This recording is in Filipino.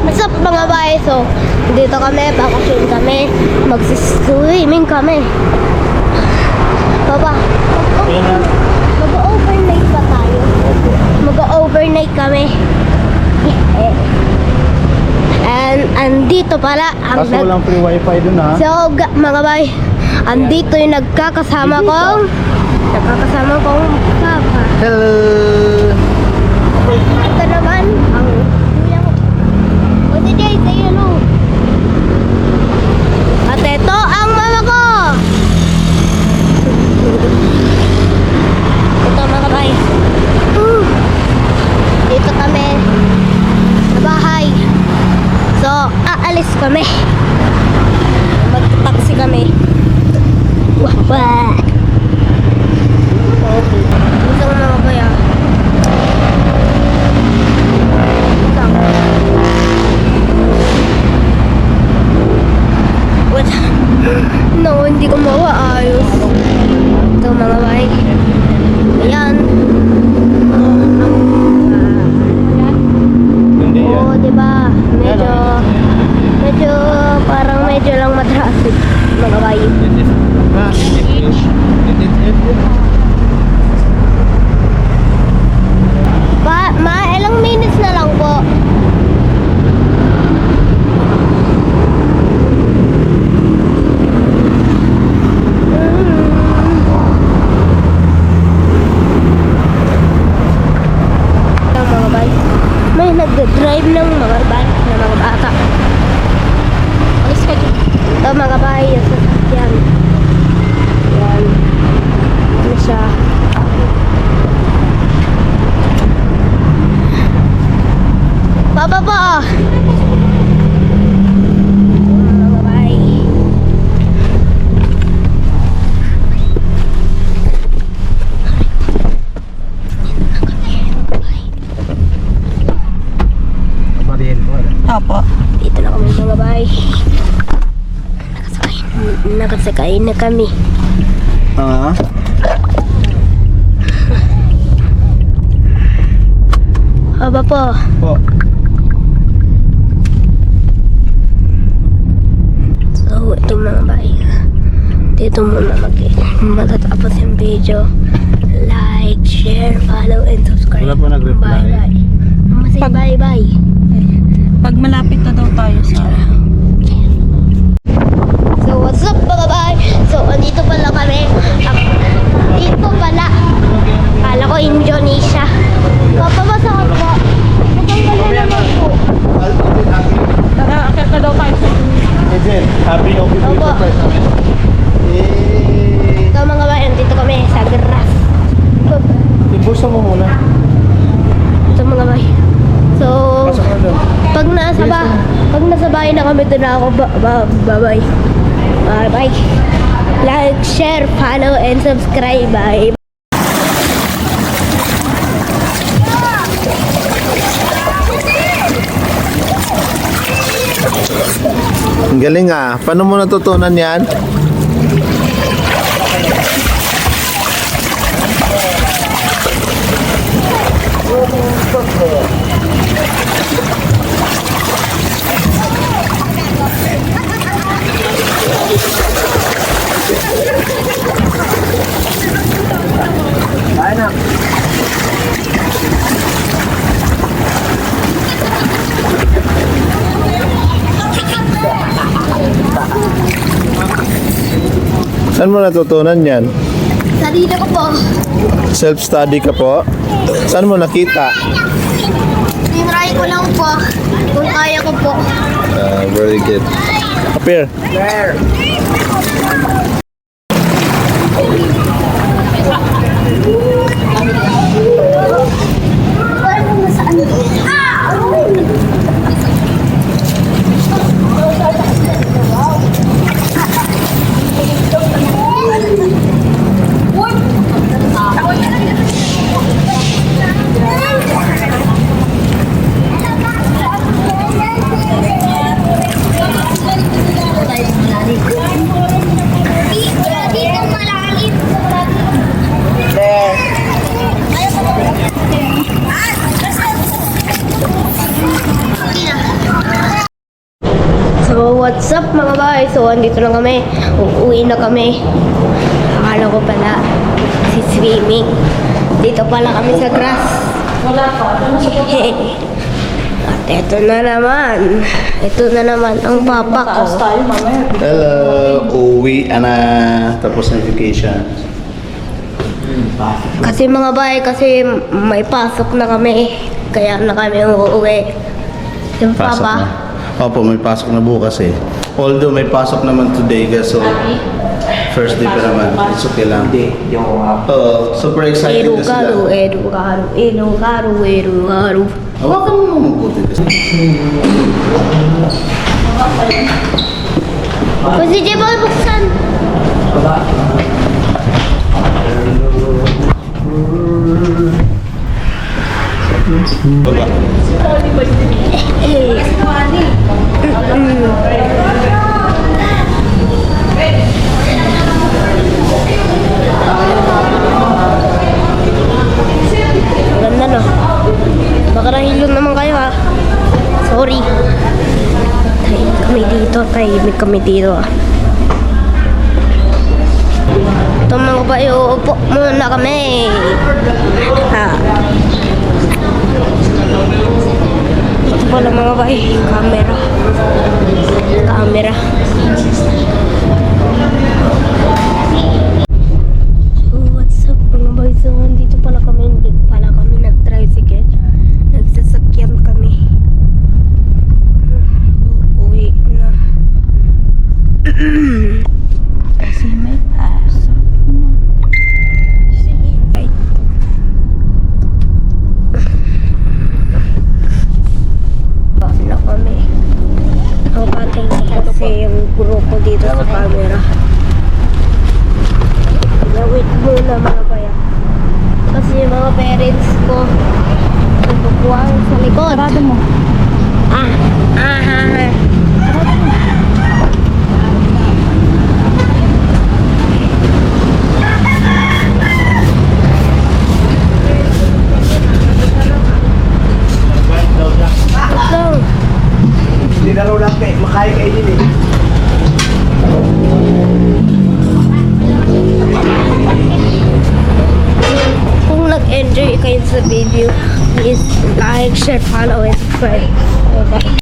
What's up mga bae? So, dito kami, bakasyon kami, magsiswimming kami. Baba, mag-overnight pa tayo. Mag-overnight kami. And andito pala ang Kaso walang free wifi dun ha. So, mga bae, andito yung nagkakasama kong papa. Hello! Ito naman ang kuya ko. O si Jay, say hello. At ito ang mama ko. Ito mga bay. Dito kami sa bahay. So, aalis kami. Mag-taxi kami. Wah! Ito mga bay ah. What? No, hindi ko mawaayos. Ito mga bay. Ayan. Hindi yan. Oo, diba? Medyo parang medyo lang matraffic mga bay. Ilang minutes na lang po. Mga bay, may nag-drive ng mga bike na mga bata. Alis ka dyan. Ito mga bay, yung sasakyan. Yan. Ano siya? Papa po! Mga bay. Opo. Dito na kami mga bay. Nakasakay na kami. Aba po. Po. So, ito mga bay. Dito muna matatapos yung video. Like, share, follow, and subscribe. Wala po nag-reply. Bye-bye. Masay bye-bye. Pag malapit na daw tayo sa... So, what's up mga bay? So, andito pala kami. Dito pala. Kala ko Indonesia. Papabasa ko po. Maganda naman po. Nakakakit na daw tayo sa... Happy Open Opo. Surprise namin. Ito mga bay, andito kami sa grass. Ibusa mo muna. Ito mga bay. So, Pasok na doon. pag nasa bahay na kami, doon na ako. Bye-bye. Bye-bye. Like, share, follow, and subscribe. Bye. Ang galing ah. Paano mo natutunan yan? Saan mo natutunan yan? Sarili ko po. Self-study ka po? Saan mo nakita? Tinry ko lang po. Kung kaya ko po. Very good. Appear. So, what's up mga bay? So, andito na kami. Uuwi na kami. Akala ko pala si swimming. Dito pala kami sa grass. Wala pa. At eto na naman. Ito na naman ang papa ko. Taas tayo mamaya. Hello, uwi na tapos ng vacation. Kasi mga bay, kasi may pasok na kami. Kaya na kami uuwi. Yung Pasok papa. na. Opo, may pasok na bukas eh. Although may pasok naman today so first day pa naman. It's okay lang. Oo, super excited na sila. Erugaru. Hawakan mo naman mabuti kasi. Kasi di ba buksan? Baba. Ganda no? Baka nahilong naman kayo ha. Sorry. Tahimik kami dito ah. Ito mga bayo, upo muna kami. Ha. Ito pala mga bay, camera. So what's up mga bay, so dito pala kami, hindi pala kami nag-tricycle, nagsasakyan kami. Uwi na. Kasi may pasok na. Sige. Na kami. Ang pating kasi yung grupo dito sa camera. Wait muna mga baya. Kasi yung mga parents ko nagpupuan sa likod. Sarado mo. So, Hindi na raw lang kayo, makaya kayo din eh. kung nag-enjoy kayo sa video, please like, share, follow, and subscribe. Bye-bye.